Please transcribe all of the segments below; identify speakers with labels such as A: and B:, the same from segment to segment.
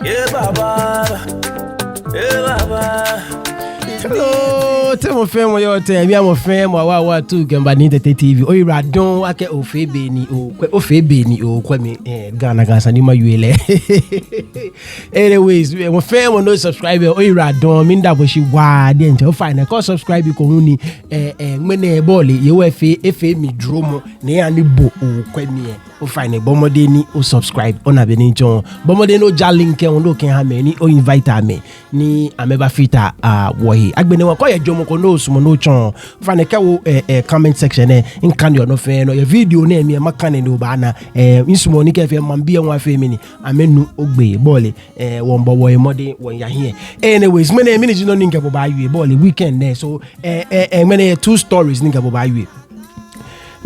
A: Yeah, Baba. Yeah, Baba.
B: Hello, tell friend your time. I'm a friend. Wa tu gamba ni TV. O ira don ake ofebe ni o kwemi Ghana gansa ni ma yuele. Anyways, my friend no subscriber. O ira don minda bo shi wa de nje. O fine. Ko subscribe ko huni ngmene boli ye we efe mi dromo ne ani bo o kwemi o fine bomode ni o subscribe ona be ni jon. Bomode no ja link e on do ken ha me ni o invite me ni ameba fita wo hi agbene wa ko ye jomo ko no sumo no chon fa ne ka wo comment section in kan yo no fe no ye video na mi ma kan ni oba na insumo ni ke fe man bia wa fe mi ni amenu ogbe ball won bo wo mode won ya here. Anyways me na mi ni no ni nke bo ba yue ball weekend there, so me two stories ni nke bo ba yue.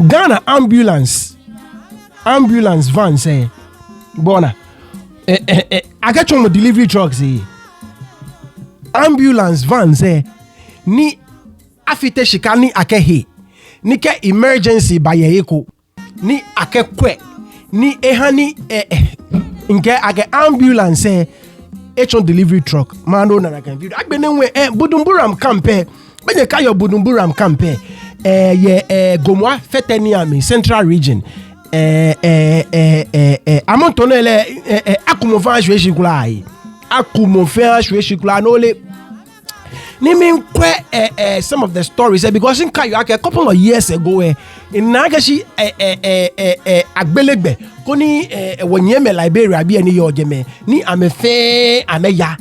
B: Ghana ambulance van say bona I get on delivery trucks ambulance van say ni afite shikani akehe ni ke emergency bayeko ni akekwe ni ehani nke ake ambulance on delivery truck man no na kan video agbenenwe Budumburam campe benye kayo Budumburam campe Gomoa Feteniami Central Region amontonele akumofan shweshikula akumofan shweshikula no le ni mean some of the stories because in Kayo a couple of years ago in Nagashi agbelegbe koni wonyeme Liberia bi eni yojeme ni amefe ameya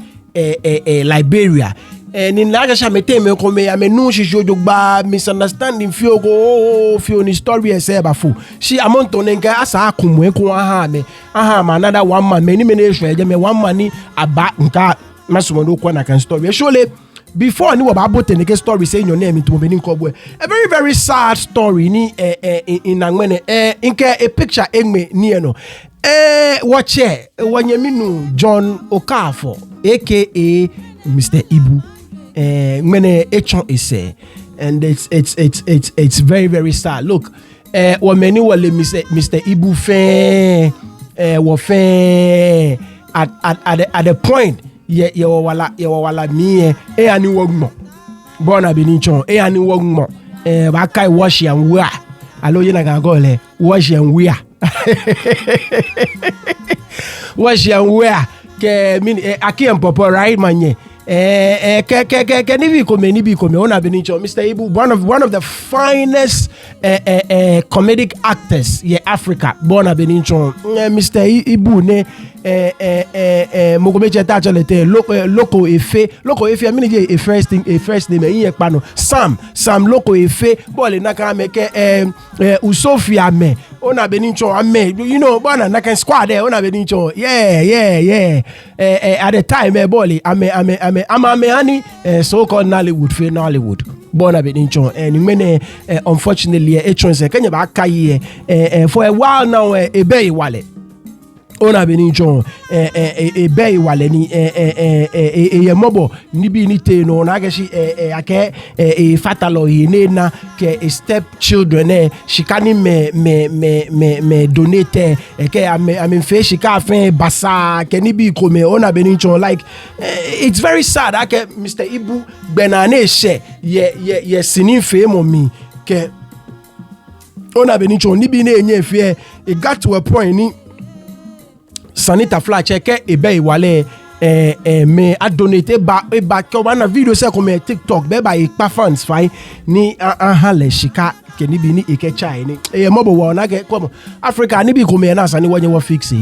B: Liberia ni Nagashi meteme kome amenu shishojogba misunderstanding fio ni story eseba fu shi amontone nka asa akumwe ko aha ma another one man many ejeme one man ni aba nka masumondo kwa na kan story surely before ni waba bote neke story say your name into mobeni nkobwe a very very sad story ni in angmene inke a picture engme ni eno watch wanyeminu John Okafo aka Mr. Ibu ngmene echon ise, and it's very very sad. Look wameni wale Mr. Ibu fe wo fe at the point ye wala mi ani wogmo bona benichon ani wogmo ba kai wash and wear alo ye na ga go le wash and wear wash and wear ke min akiem popo right manye ke ni bi come ona benichon Mr. Ibu one of the finest comedic actors ye Africa bona benichon Mr. Ibu ne mogomeje ta chalete loco efe I mean a first name yin pano Sam loco efe bole naka meke usofia me ona benicho ame you know bana naka squad there ona benicho yeah at the time bole ame hani so called Nollywood bona benicho and many unfortunately echonse kenya ba kai for a while now ebe wale ona benicho ebe wale ni mobo ni bi ni te no na gashi ake fatalo ne na ke step children shikani me donate ke am fe shika fe basa ke ni bi come ona benicho like it's very sad ake Mr. Ibu benane she ye sinin fe mo mi ke ona benicho ni bi na enye fe it got to a point ni sanita fla cheke ebe iwale me adonate ba ko na video se ko me TikTok be ba ipa fans fine ni le shika ke ni bi ni ikecha ni mobo wa na ke ko Africa ni bi ko me na sani wonye wo fix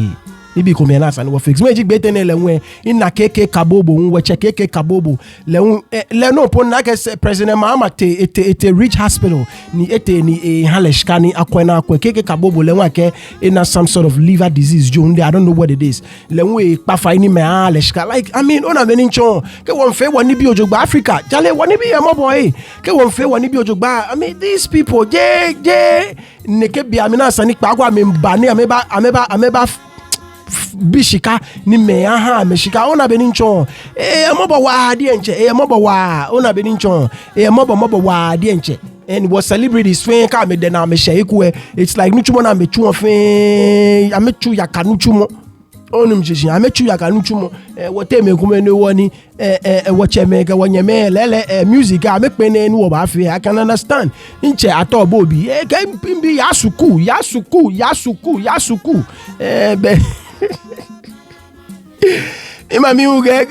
B: ni bi ko me na sani wo fix me ji gbete ne lewe ina keke kabobo nwe keke kabobo le no pon na ke President Mahama te Rich Hospital ni ni haleshka ni akwena keke kabobo le wa ke in some sort of liver disease jonde I don't know what it is le we pa fa ni me haleshka like I mean ona beni nchon ke won fe woni bi ojogba Africa jale woni bi mo boy ke won fe woni bi ojogba I mean these people je ne ke bi amina sani pa kwa me ba ni ameba bishika ni me aha me shika ona benincho mobo wa die nche mobo wa ona benincho mobo wa die nche and was celebrities fe ka me de na me she ikwe it's like nuchumo na me chuo fe amechu ya kanuchumo onum chichi amechu ya ka nuchumo wote me kume ne woni woche me ka wonye me lele music a me pe ne wo ba fe I can understand nche ato bo bi ka mbi ya suku be ima mi uge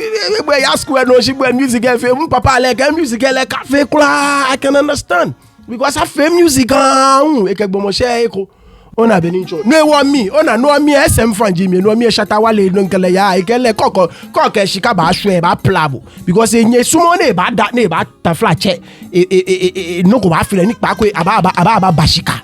B: be ya school no shi be music e fe papa le ka music le ka fe kula I can understand because I fe music e ke gbomo se e ko ona benincho no wa mi ona no mi SM franji mi no mi shata wale no nkele ya ikele koko shika ba hwe ba plabo because enye sumo ne ba da ne ba tafla che no ko ba file ni pa ko aba bashika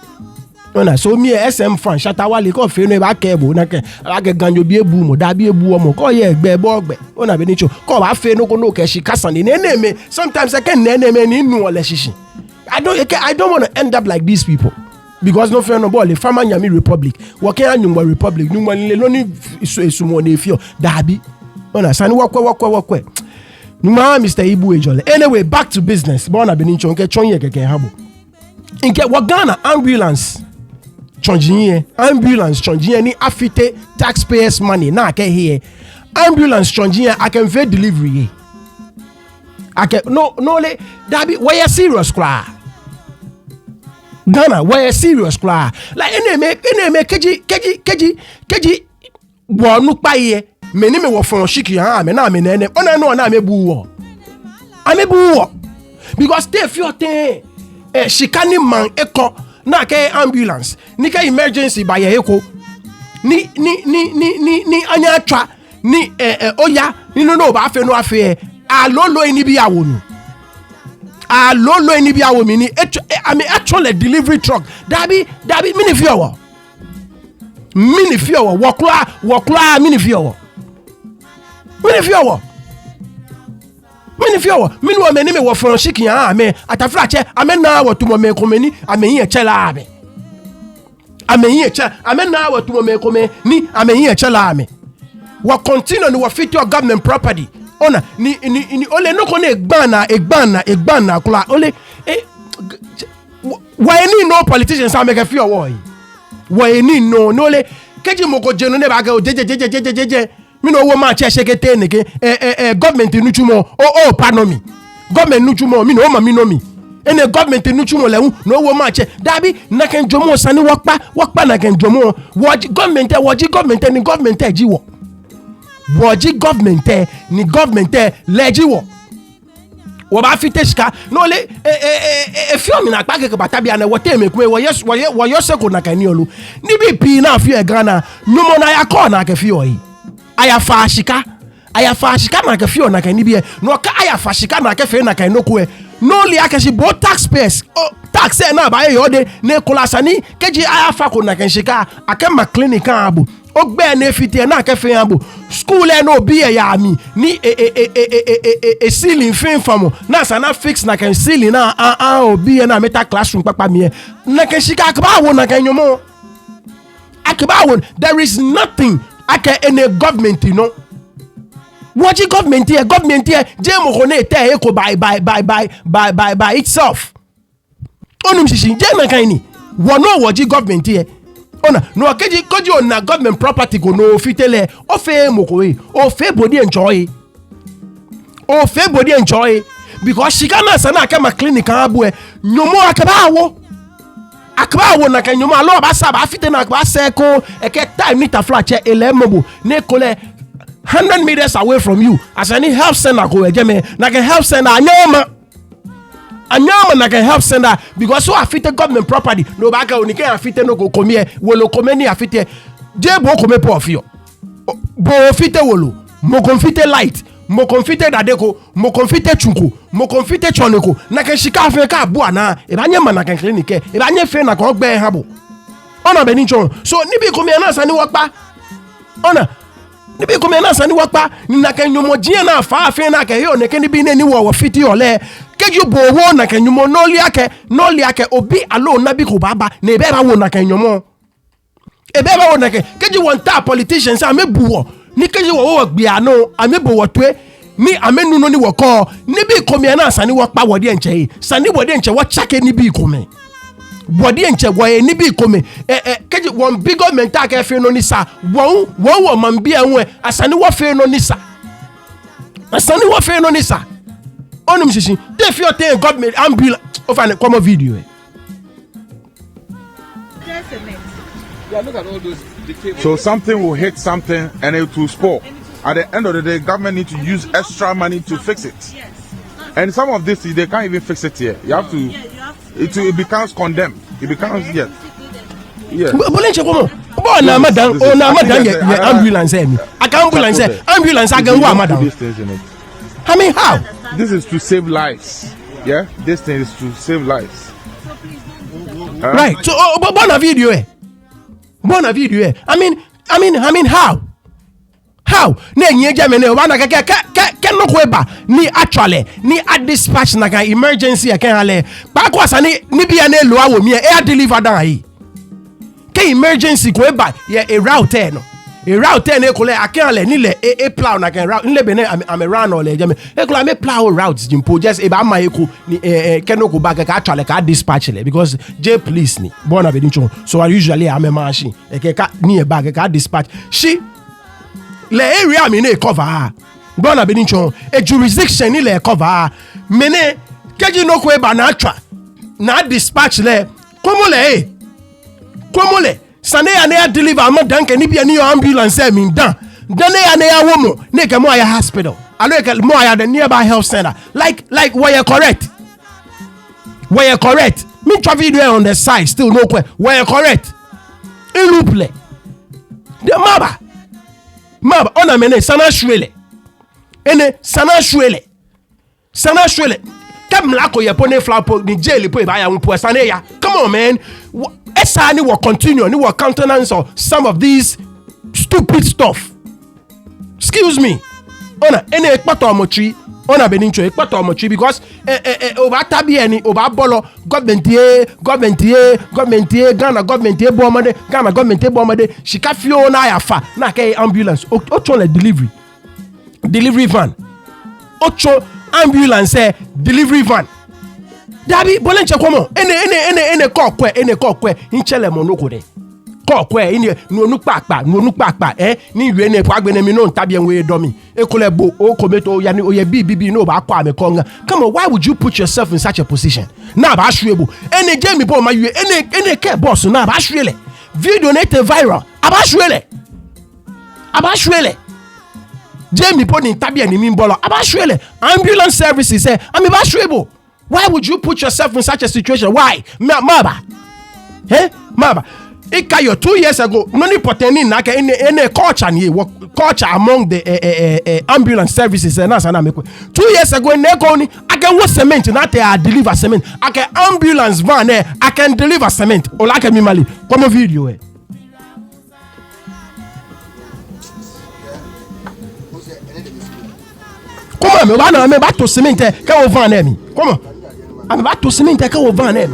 B: ona so mi SM fran shata wale ko fe no ba kebo na ke ba ke ganjo bi ebu mo da bi ebu omo ko ye egbe bo ogbe ona benincho ko ba fe no ko no ke shika san ni me sometimes I can me ni nu ole shishi I don't want to end up like these people. Because no fair no ball, the farmer Yami Republic, working on your Republic, no one lonely sumo ne fio, Dabi. Ona sani walk. Numa Mr. Ibu Ejole. Anyway, back to business. Bona benincho nke chonye keke habo. Inke Ghana ambulance chonjinye ni afite taxpayers money na ke here. Ambulance chonjinye I can ve delivery. No le Dabi why serious cry. Ghana, where serious cry. Like eneme keji wonu pa ye. Meni me wo fon shiki ha me na me nene. Ona no na me buwo. Amebuwo. Because they feel thing shikani man eko na ke ambulance. Ni ke emergency ba ye eko. Ni anya twa ni oya ni no ba afe no afe alolo eni bi awonu. Lolo any bia wo mini I mean actually delivery truck dabi mini fio wokla mini fio mini wo meni me wo fron shikin ha me atafra che amena wo tumo me komeni amenyi echela ame amena wo tumo me komeni amenyi echela ame wo continue no wo fit your government property ona ni ole no kone egbana kula ole why ni no politicians am make feel why ni no le keji moko jenu ne ba ga jeje mi no wo ma che sekete neke government nuchumo pardon me government nuchumo mi no ma mi no mi ene government nuchumo le no wo ma che dabi na ken jomo sani wakpa na ken jomo woji government ni government ejiwo woji government ni government lejiwo wo ba fite shika no le fio mi na pa ke bata bia na wote mekwe wo yoseko na kan ni olu ni bi pi na fio e Ghana numo na ya ko na ke fio yi ayafa shika na ke fio na kan ni bi no ka ayafa shika na ke fe na kan no ko no li akashi bo taxpayers tax na ba ye yode ne kolasani keji ayafa ko na kan shika akema clinic kan abu ogbe na fite na ke fe abu school no bi ya mi ni ceiling fin famo na sana fix na kan ceiling na obi na meta classroom papa mi na kan shika akba wo na kan nyomo akba wo there is nothing aka any government you know what government here jemo kone te eko by itself onum shishi jema kaini wono woji government here ona no keji koji on government property go no fitele o fe mokowe o fe body enjoy because shikana sana kama clinic abu nyomo akabawo na kan nyomo alo ba sa ba fite na ba seko eke time nita flache elemobo ne kole 100 meters away from you as any health center go ejeme na can health center anyama na can health center because so afite government property no ba ka onike afite no go komie wolo komeni afite je bo kome po ofio bo fite wolo mo confite light mo confite dadeko mo confite chunku mo confite choneko na can shika afi ka bu ana e ba nyama na can clinic e ba nye fe na ko gbe habo ona be ni chon so nibi komie na sani wakpa ona nibi ko mena sani wakpa ni na kan nyomo jie na fa afi na ke yo ne ke ni bi ne ni wo fiti ole keju bo wo na kan nyomo no liake obi alo na bi ko baba na ebe ba wo na kan nyomo ebe ba wo na ke keju won ta politicians amebuwo ni keju wo gbe ano amebuwo twe ni amenu no ni wo ko ni bi ko mena sani wakpa wo de enche sani wo de enche wo chake ni bi ko me body enche boy ni bi kome keji one big government take afi no ni sa won man bi enwe asane wo fe no ni sa onum shishi they feel take government ambulance over the common video
C: Yeah, look at all those. So something will hit something and it will spoil. At the end of the day, government need to use extra money to fix it.
D: Yes.
C: And some of this, they can't even fix it here. You have to. It becomes condemned. It becomes yes. Yes.
B: Na madam, ambulance me. I can ambulance I can wa madam. I mean how?
C: This is to save lives. Yeah, this thing is to save lives.
B: Right. So bona video I mean how? How? Ne nyeja me ne wana ke no kweba ni actually ni a dispatch na kan emergency akan ale ba kwa sa ni bia na elo awo mi e deliver dan ayi. Ke emergency kweba ye a route no. A route ne kole akan ale ni le e plow na kan route ni le be ne am run or le jame. E kole me plow routes jimpo just e ba ma eko ni ke no ko ba ka actually ka dispatch le because J police ni born be nchon. So I usually am a machine e ke ka ni e ba ka dispatch. She le area mi ne cover bona be nchon e jurisdiction ni le cover mene keji no ko e ba na atwa na dispatch le komo le sane ya na deliver am danke ni bia ni ambulance mi dan ya na ya womo ne ke mo ya hospital alo ke mo ya the nearby health center like were you correct me try video on the side still no kwe were you correct iluple de maba ona mene sana shwele kam la ko ye pone flapo ni jail po ba ya mpo sana ya come on man esa ni will continue ni will countenance of some of these stupid stuff. Excuse me ona ene ekpato omochi ona be nincho ekpato omochi because oba tabi eni oba bolo government Ghana government bomade shika fio na ya fa na ke ambulance ocho le delivery van ocho ambulance delivery van dabi bolenche komo ene kokwe inchele monoko de kokwe ini nonu papa ni yue ne pagbe mi no ntabi enwe domi ekolebo o kometo ya ni oye bibi no ba kwa me konga. Come on, why would you put yourself in such a position? Na ba hwebo ene jemi po ma yue ene ke boss na ba hwele video net viral aba hwele jemi po ni ntabi eni mi mbolo aba hwele ambulance services say ami ba hwebo. Why would you put yourself in such a situation? Why? Maba. Ikayo 2 years ago, noni poteni na ke ene culture among the ambulance services na sana mekwe. 2 years ago ne ko ni I can wo cement na te deliver cement. I can ambulance van I can deliver cement. Ola ke mi mali. Como video Comment me ba na me ba to cement ke wo van mi. Comment? I'm about to cement ka wo van mi.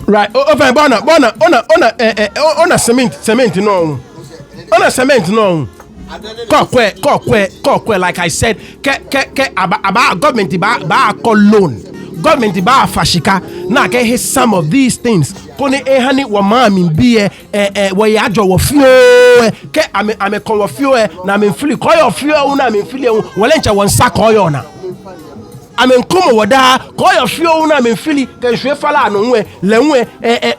B: Right, over bona cement no. On a cement no. Kokwe like I said about government ba call loan. Government ba fashika na ke hit some of these things. Kone ehani wa mami bi wo ya ajo wo fio ke ame kon wo fio na me fili ko yo fio na me fili wole ncha won sa ko yo na. Ame nkomo woda ko yo fio na me fili ke hwe fala no nwe le nwe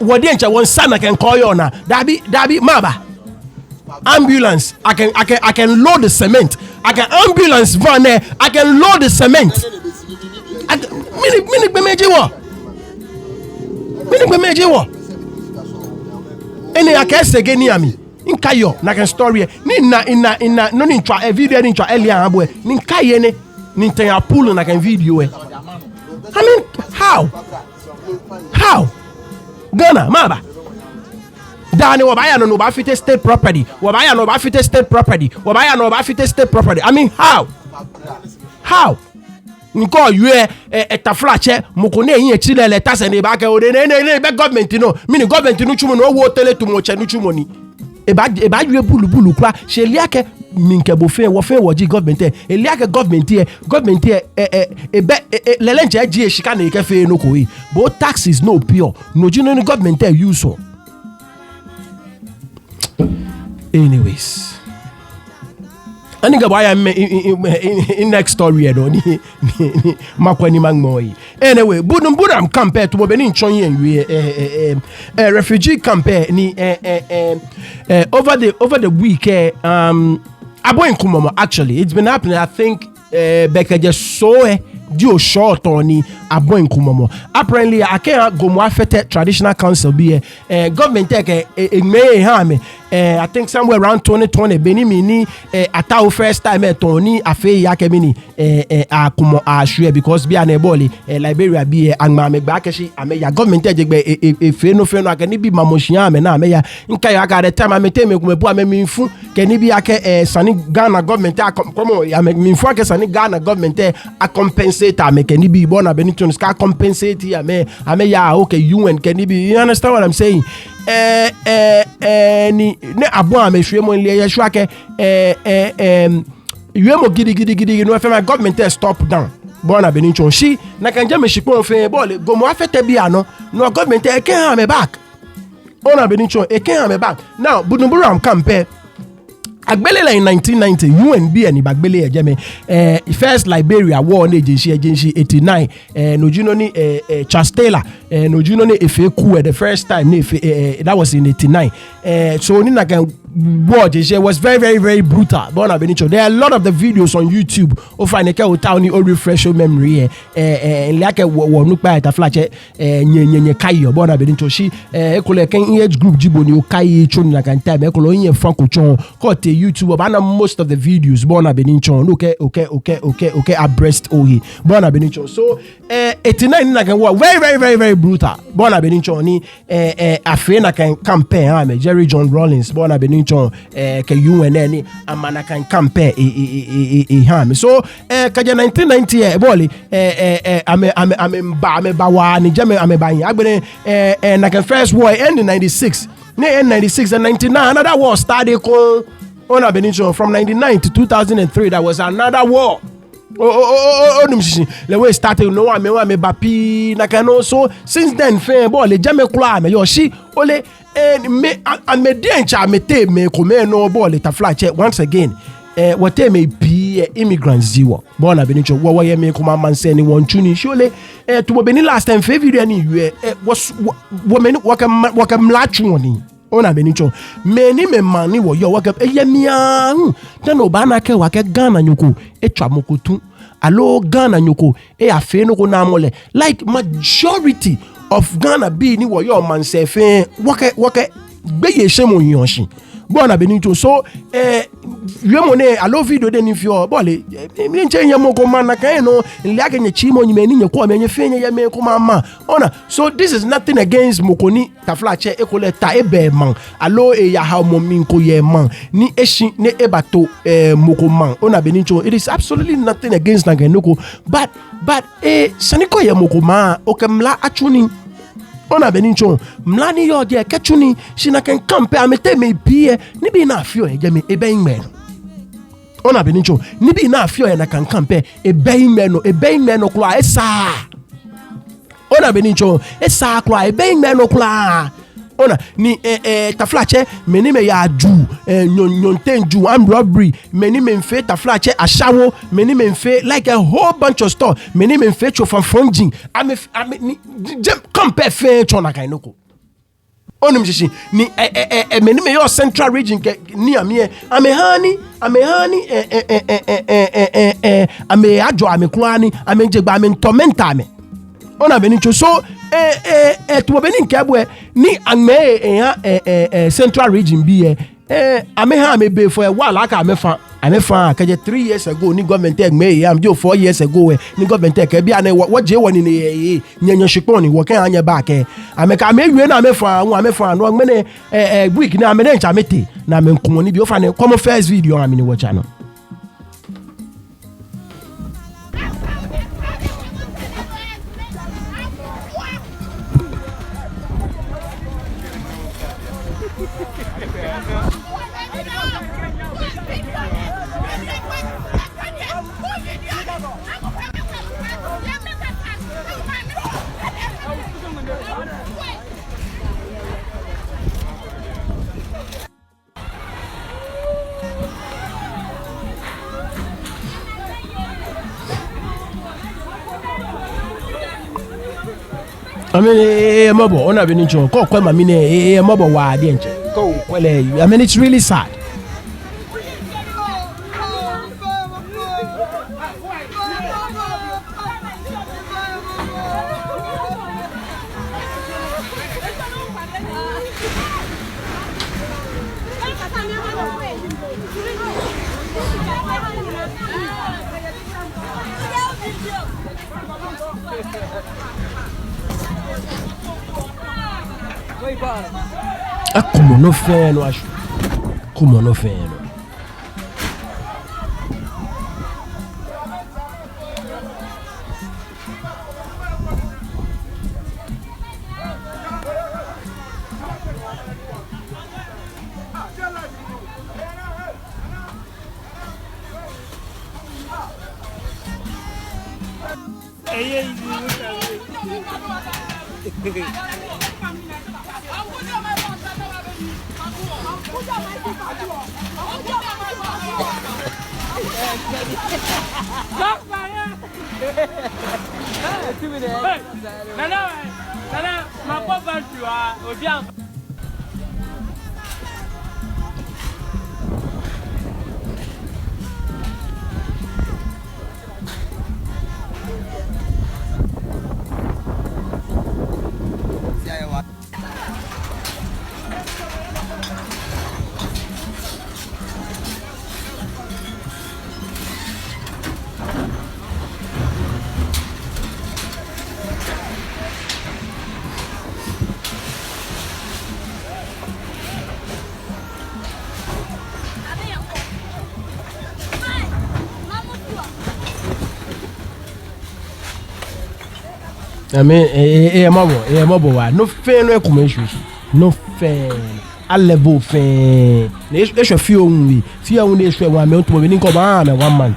B: wode ncha won sa na ke ko yo na. Dabi maba. Ambulance, I can load the cement. I can ambulance van there. I can load the cement. Mini bemeji. Ene akese geni ami. Inkayo na can story. Ni na no ni twa video ni twa earlier abo. Ni nkaye ne ni tan pull na can video I mean how? Ghana maba. Dani wabaya no ba fit state property. I mean how? How? Because you at a flash, Mokone, Chile, letters and the back of the government, meaning government no chumo no water to much and chumoni. About you bulu cra, she liake minke bofe, wafe waji government, a liake government here, Lelenja G, she can't cafe no koi. Both taxes no pure, no junior government use so. Anyways. I think why I'm in next story I don't makwani mangmoi. Anyway, Buduburam campaign to Benin Chonyen refugee campaign ni over the week aboin kumama actually it's been happening I think Becca just saw dio short on ni aboin kumama. Apparently I can't Gomoa fete traditional council be government take may harm I think somewhere around 2020 Benimini atao first time Tony afe yakemini akumo ashwe because be aneboli Liberia be angma me bakeshi ame ya government e feno akani bi mamoshia me na me ya nka ya ka the time ame teme kumepu ame minfu keni bi ake sani Ghana government komo ya minfu ake sani Ghana government a compensate ame keni bi bona Benito ska compensate ya ame ya okay UN keni bi you understand what I'm saying ni ne abon amehwe mo nle ye hwa ke yemo gidi no fema government stop down bona Benito shi na kanje me shipon fe bole Gomoa fete bia no government e can have me back ona Benito e can have me back now Buduburam campaign Agbelele in 1990 UNB and Bagbele ejeme first Liberia war on agency 89 no juno ni Chastela no juno ni efe ku the first time that was in 89 so ni na kan war was very brutal bona Benito. There are a lot of the videos on YouTube of Aneka Otawni or refresh your memory like wo nukpa eta flash nye kayo bona Benito shi ekole kan age group jiboni o kai choni na kan time ekole yin franco chon ko te YouTube but most of the videos bona Benito okay abreast ohi bona Benito. So 89 na kan war very brutal bona Benito ni afe na kan campaign Jerry John Rawlings bona Benito ke UN ni amana kan campaign ham so kaja 1990 boli ame bawa ni jame ame bayin agbere na kan first war end in 96 in 96 and 99 another war started ko ona Benito from 99 to 2003 that was another war. The way started no one me bapi na kano so since then fe ball le jame kula me yo shi ole me dencha me te me come no ball ta flash once again what me be immigrants ziwa bona Benito wo ye me kuma man say ni won tuni shole to bo beni last time fe video ni was women wakam lachu ni ona Benito meni me mani wo yo wakam eyemia then obana ke wake Ghana nyuku etwa mokotu alo Ghana nyuku afe no ko na mole like majority of Ghana be ni wo yo man say fe wake gbeye shemo yonshi bona Benito so yemone alo video de ni fio bole mi nche nyamo ko man na kan no nliake nye chimo nyime ni nye ko me nye fenye ye me ko mama ona so this is nothing against mokoni taflache ekole ta ebe man alo ya ha mo min ko ye man ni eshi ne ebato moko man ona Benito it is absolutely nothing against na genoko but saniko ye moko ma okemla achuni ona Benito mlani yo de kechuni shina kan campe amete me pie ni bi na afio ejeme eben men ona Benito ni bi na afio na kan campe eben men no kula esa ona Benito esa kula eben men no kula ona ni taflache meni me ya ju nyontenju am robbery meni me mfe taflache ashawo meni me mfe like a whole bunch of stuff meni me mfe cho from funging ame ni compare fe chona kainoko onum shishi ni meni me your central region ni ame hani ame ajo ame klani ame jegba ame tormenta ame ona Benito so to benin kebwe ni ame central region bi ame ha me be for a while aka amefa kaje 3 years ago ni government me am do 4 years ago ni government ke bia na woje woni ni nyenye shipon ni wo kan anya back ame ka me wie na amefa no ngene week na ame ncha mete na me nkomo ni bi o fa ne come first video am ni watch no I mean, mobile, on a benicho, call my mine, a mobile wide, go, well, I mean, it's really sad. Como no feno, acho. Como no feno. I mean, mobile, no fair, no commercials, no fair, a level fair. There's a few only, one month, we didn't come on 1 month.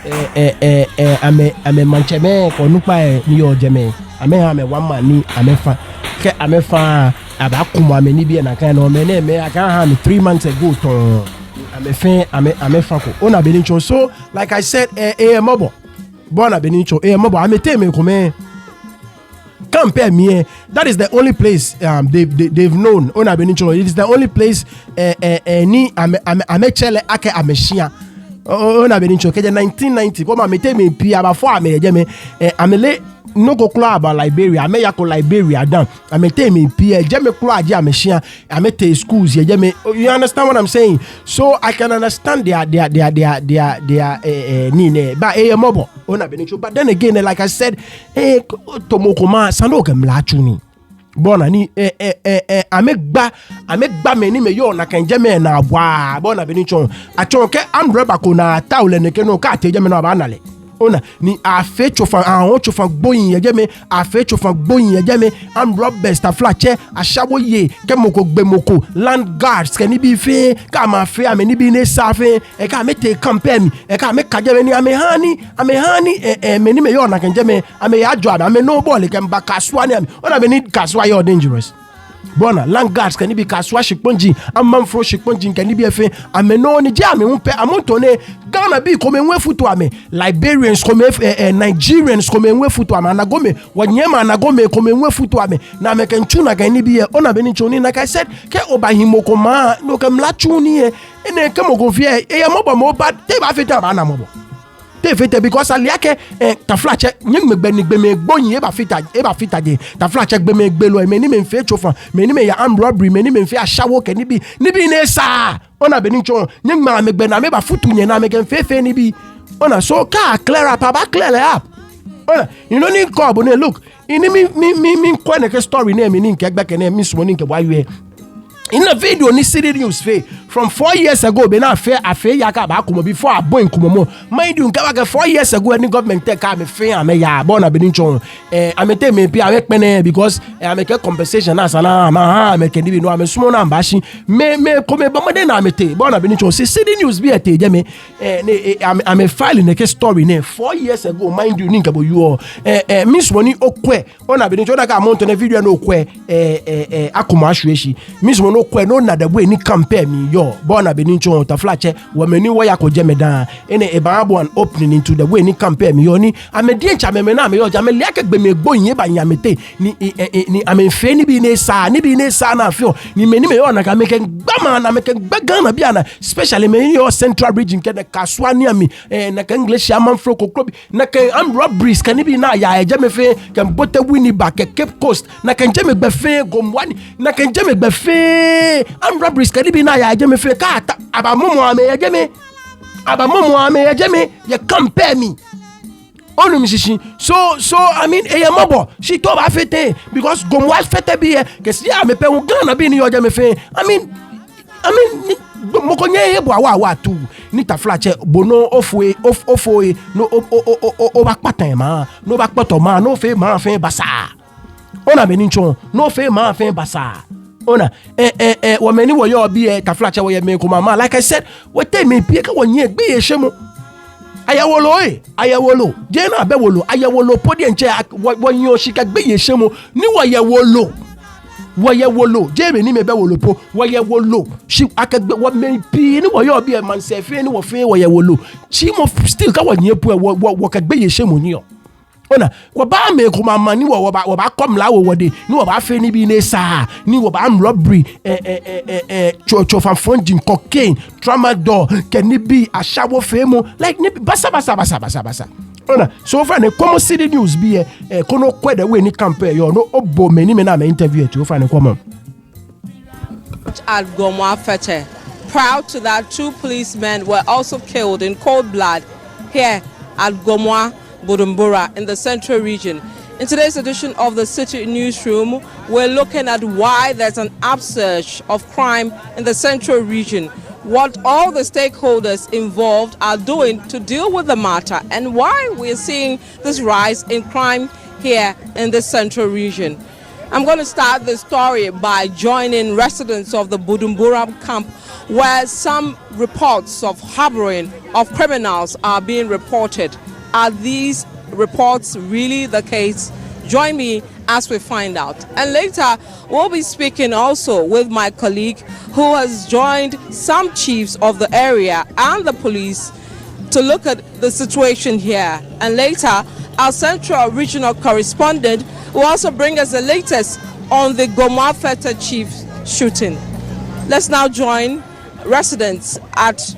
B: I'm a manchame, or no pie, New Jame. I may have a 1 month, I'm a far about Kuma, maybe, and I can't know my name, I can't have 3 months ago. I'm a fan, I'm a franco. Ona Benicho, so, like I said, a mobile. Bona Benicho, a mobile, I'm a tame, come. Compare me. That is the only place they've known. Ona Benicho. It is the only place ni amechele ake ameshia. Ona Benicho. Keje 1990. Come amete me pi abafo amejeme amele no go club about Liberia. Ame yako Liberia down. Amete me pi jeme kula aje ameshia. Amete schools jeme. You understand what I'm saying? So I can understand their nine. But mobile. Ona Benicho. But then again, like I said, tomokoma sando ke mlachuni. Bona ni amegba meni me yo na kenjeme na bwa. Bona Benicho. Achonke amreba ko na taule ne keno ka tejeme na banale. Ona ni afe chofa ahon chofa gboyin yejeme afe chofa gboyin yejeme am robbers ta flache ashawo ye kemoko gbemoko land guards ke ni bi fe ka ma fe ame ni bi ne safe e ka mete compare mi e ka me kajeme ni ame hani me ni me yo na kenjeme ame ya jo ame no ball ke mba kaswa ni ame ona be ni kaswa you dangerous. Bona land guards can be kaswa shikponji amamfro shikponji can be efe ameno ni jame unpe amontone Ghana bi come enwe futu ame Liberians come Nigerians come enwe futu ame anagome wanyema anagome come enwe futu ame na mekenchuna can be ona benichoni like I said ke obahimo koma no ke mlachuni ene ke mogofie e moba moba te ba feta ba na mobo because aliake ta flache nyem gbenigbe gboyin e ba fita de ta flache gbe me gbe lo me ni me nfe chofa me ni me ya armed robbery me ni me nfe ashawo ke ni bi ne sa ona benicho nyem ma me gbe na me ba futu yen na me ke nfe ni bi ona so ka clear up ba clear up ona you no need call but look ini mi ko ne ke story na me ni nke gbe ke na mi so ni nke wa ye In a video, ni city news fe from 4 years ago, be na afe yaka ba kumo before a boy kumo. Mind you, nka 4 years ago, any government take me fe ame ya born a beninchon. Amete me pi avec pene because I make a compensation as ana ma me kendi no ame sumo na mbashi. Me come ba made na amete born a beninchon. See city news be ate je me ame file in a story ne 4 years ago. Mind you, ninka bo you miss money okwe on a beninchon that amount on a video no kwe akuma shweshi miss no kwe no na the way ni compare me yo born a benincho ta flache wa meni wa ya ko jeme dan ene e ba abo an opening into the way ni compare me yo ni amedie ncha me na me yo ja me liake gbe me gbo yin ba nyamete ni amenfe ni bi ne sa na fio ni meni me yo na ka me ken gbama na me ken gbagan na bia na especially me yo central region ke na kaswa ni ami na ka english amanfro kokrobi na ka am robberies kan bi na ya jeme fe kan bote wini ba ke Cape Coast na kan jeme gbe fe Gomoa na kan jeme gbe fe am robberies can be na ya jeme fe ka abamomo ame ya jeme you compare me onu mishishi so I mean e yamabo she to ba fete because Gomoa fete bi ke si ame pe un Ghana bi ni yo jeme fe I mean mokonye ye bo wa tu ni ta flache bono ofoe no o ba patan ma no ba poto ma no fe ma fe basa ona beninchon no fe ma fe basa ona wameni wo yo bi taflache wo ye me ko mama like I said what tell me pie ka wonye gbe ye hwemu ayawolo je na be wolo ayawolo podi enche wonyo shika gbe ye hwemu ni wo ye wolo je me ni me be wolo po wo ye wolo shi akagbe wo me pie ni wo yo bi man se fe ni wo fe wo ye wolo chi mo still ka wonye po wo ka gbe ye hwemu ni yo ona wo ba me ko mama ni wo ba kom la wo de ni wo ba fe ni bi ne sa ni wo ba am robbery cho fan funding cocaine tramadol can ni bi ashawo fe mo like ni basa ona so fa ne komo city news bi kono kwede we ni campaign yo no obo me ni me na me interview to fa ne komo
D: at Gomoa Fete. Proud to that 2 policemen were also killed in cold blood here at Gomoa Budumburam in the central region. In today's edition of the City Newsroom, we're looking at why there's an upsurge of crime in the central region, what all the stakeholders involved are doing to deal with the matter, and why we're seeing this rise in crime here in the central region. I'm going to start the story by joining residents of the Buduburam camp, where some reports of harboring of criminals are being reported. Are these reports really the case? Join me as we find out. And later, we'll be speaking also with my colleague who has joined some chiefs of the area and the police to look at the situation here. And later, our central regional correspondent will also bring us the latest on the Gomoa Fete chief shooting. Let's now join residents at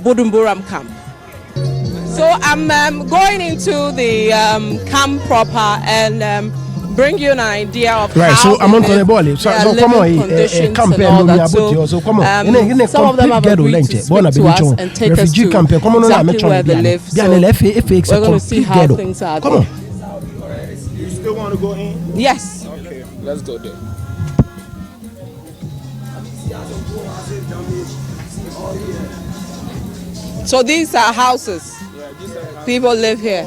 D: Buduburam camp. So I'm going into the camp proper and bring you an idea of
B: right,
D: how
B: so I'm on the ball. So come on, camp so come on.
D: Some of them have agreed to speak to us and take us to exactly where they live. So we're going to see how things are going.
E: You still want to go in?
D: Yes.
E: Okay, let's go there.
D: So these are houses. People live here.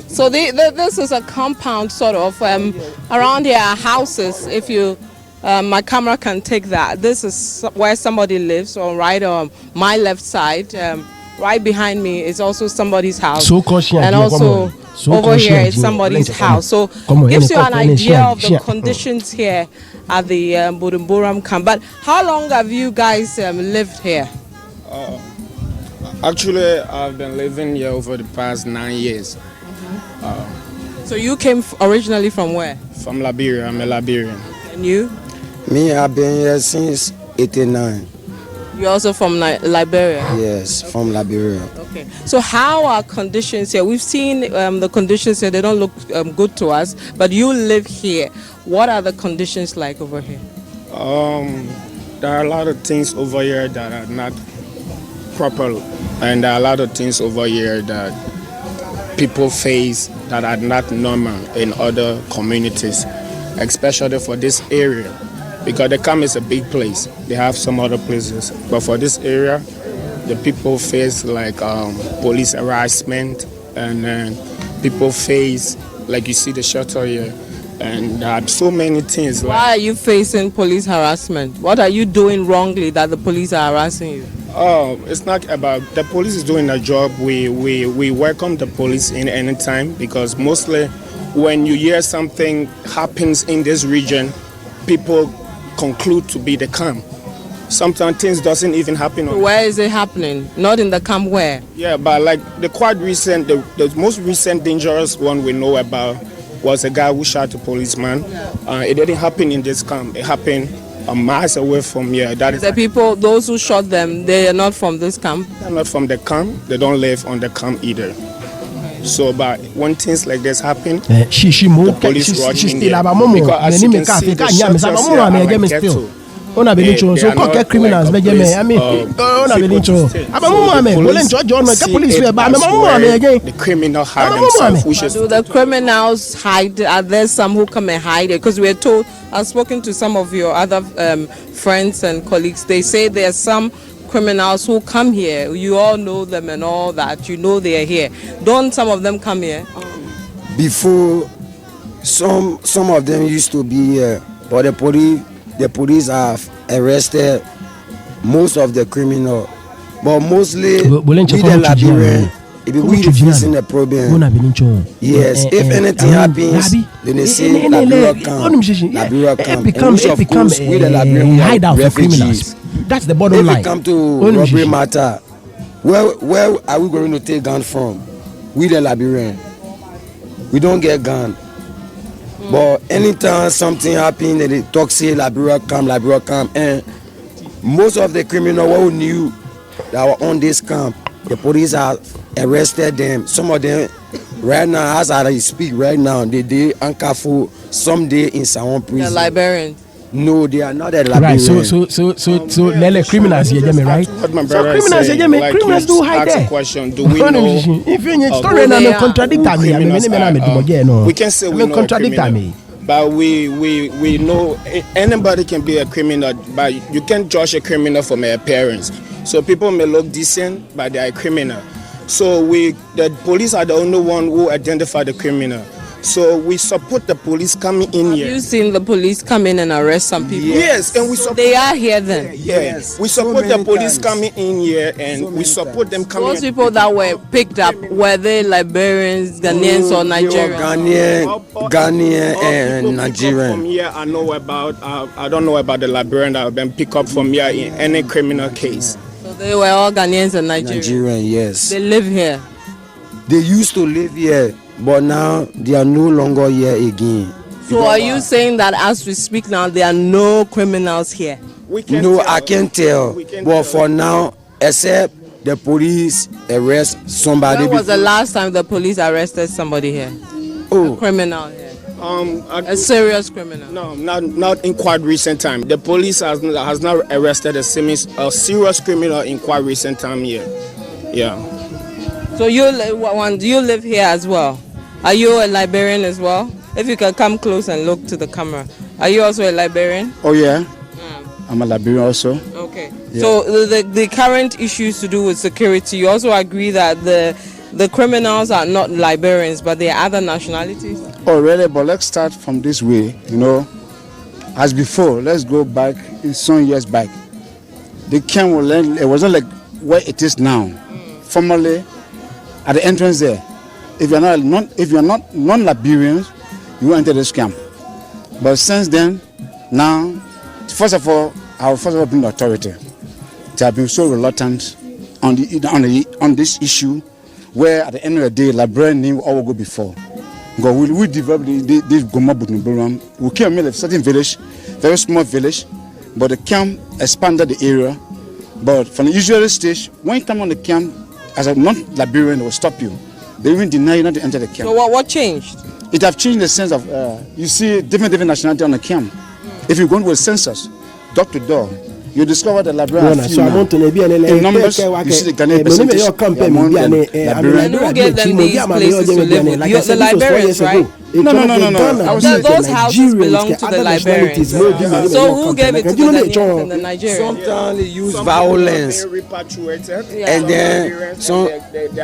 D: So this is a compound sort of. Around here are houses. If you, my camera can take that. This is where somebody lives, on right on my left side. Right behind me is also somebody's house. And also over here is somebody's house. So gives you an idea of the conditions here at the Buduburam camp. But how long have you guys lived here?
E: Actually, I've been living here over the past 9 years.
D: So you came originally from where?
E: From Liberia. I'm a Liberian.
D: And you?
F: Me, I've been here since 89.
D: You're also from Liberia?
F: Yes, from Liberia.
D: Okay. So how are conditions here? We've seen the conditions here. They don't look good to us. But you live here. What are the conditions like over here?
E: There are a lot of things over here that are not proper. And there are a lot of things over here that people face that are not normal in other communities, especially for this area. because the camp is a big place. They have some other places, but for this area, the people face like police harassment, and then people face, like you see the shelter here, and there are so many things.
D: Why are you facing police harassment? What are you doing wrongly that the police are harassing you?
E: Oh, it's not about the police is doing their job. We welcome the police in any time, because mostly when you hear something happens in this region, people conclude to be the camp. Sometimes things doesn't even happen.
D: Where is it happening? Not in the camp where?
E: Yeah, but like the quite recent, the most recent dangerous one we know about was a guy who shot a policeman. It didn't happen in this camp. It happened a miles away from here. That is
D: the people, those who shot them, they are not from this camp?
E: They're not from the camp. They don't live on the camp either. So, but when things like this happen, the police rush in there. Because as you can see, the shelters here are like ghetto.
B: On a béni so quoi criminals me jeme I mean on a béni so police
E: the criminal hide themselves.
D: Do the criminals hide? Are there some who come and hide? Because we are told, I've spoken to some of your other friends and colleagues, they say there are some criminals who come here, you all know them and all that, you know they are here. Don't some of them come here?
F: Before, some of them used to be here, but the police have arrested most of the criminal, but mostly we the Liberian, we facing the problem. Yes, if anything happens, then they say Liberia camp.
B: It becomes we the Liberian hideout for criminals. That's the bottom line.
F: If it come to robbery matter, where are we going to take gun from? We the Liberian, we don't get gun. But anytime something happen, they talk say Liberia camp, and most of the criminals who knew that were on this camp, the police have arrested them. Some of them right now, as I speak right now, they anchor for some day in Sawon prison.
D: The Liberians.
F: No, they are not the Liberians.
B: Right. So Lele criminals here, right? So criminals here,
E: like
B: criminals do hide there.
E: Question, do we know?
B: If you story na me contradict me,
E: we can say we know contradict me. But we know anybody can be a criminal, but you can't judge a criminal from their appearance. So people may look decent, but they are a criminal. So the police are the only one who identify the criminal. So we support the police coming in here.
D: Have you seen the police come in and arrest some people?
E: Yes, and we support.
D: They are here then.
E: Yes, we support the police coming in here, and we support them coming.
D: Those people that were picked up, were they Liberians, Ghanaians, or Nigerians?
F: Ghanaian and Nigerian.
E: From here, I know about. I don't know about the Liberian that have been picked up from here in any criminal case.
D: So they were all Ghanaians and Nigerians.
F: Nigerian, yes.
D: They live here.
F: They used to live here, but now they are no longer here again.
D: So are you saying that as we speak now, there are no criminals here?
F: No, I can't tell. But for now, except the police arrest somebody.
D: When was the last time the police arrested somebody here?
F: Oh,
D: a criminal here. A serious criminal.
E: No, not in quite recent time. The police has not arrested a serious criminal in quite recent time here. Yeah.
D: So do you live here as well? Are you a Liberian as well? If you can come close and look to the camera. Are you also a Liberian?
G: Oh yeah. I'm a Liberian also.
D: Okay. Yeah. So the current issues to do with security, you also agree that the criminals are not Liberians, but they are other nationalities?
G: Oh really? But let's start from this way. As before, let's go back some years back. The camp it wasn't like where it is now. Formerly, at the entrance there, if you're not non-Liberians, you enter this camp. But since then, now, first of all, I will first of all bring the authority. They have been so reluctant on this issue, where at the end of the day, Liberian name all will go before. Because we developed this Gomoa Buduburam. We came in a certain village, very small village, but the camp expanded the area. But from the usual stage, when you come on the camp, as a non-Liberian, they will stop you. They even deny you not to enter the camp.
D: So what changed?
G: It have changed the sense of, you see different nationality on the camp. If you go with census, door to door, you discover the Liberian are few now. In numbers, you see the Ghanaian percentage among the Liberian.
D: And who gave them these places to live with? The Liberians, right?
G: No.
D: Those houses belong to the Liberians. So who gave it to the Ghanaians and the Nigerians?
F: Sometimes they use violence, and then some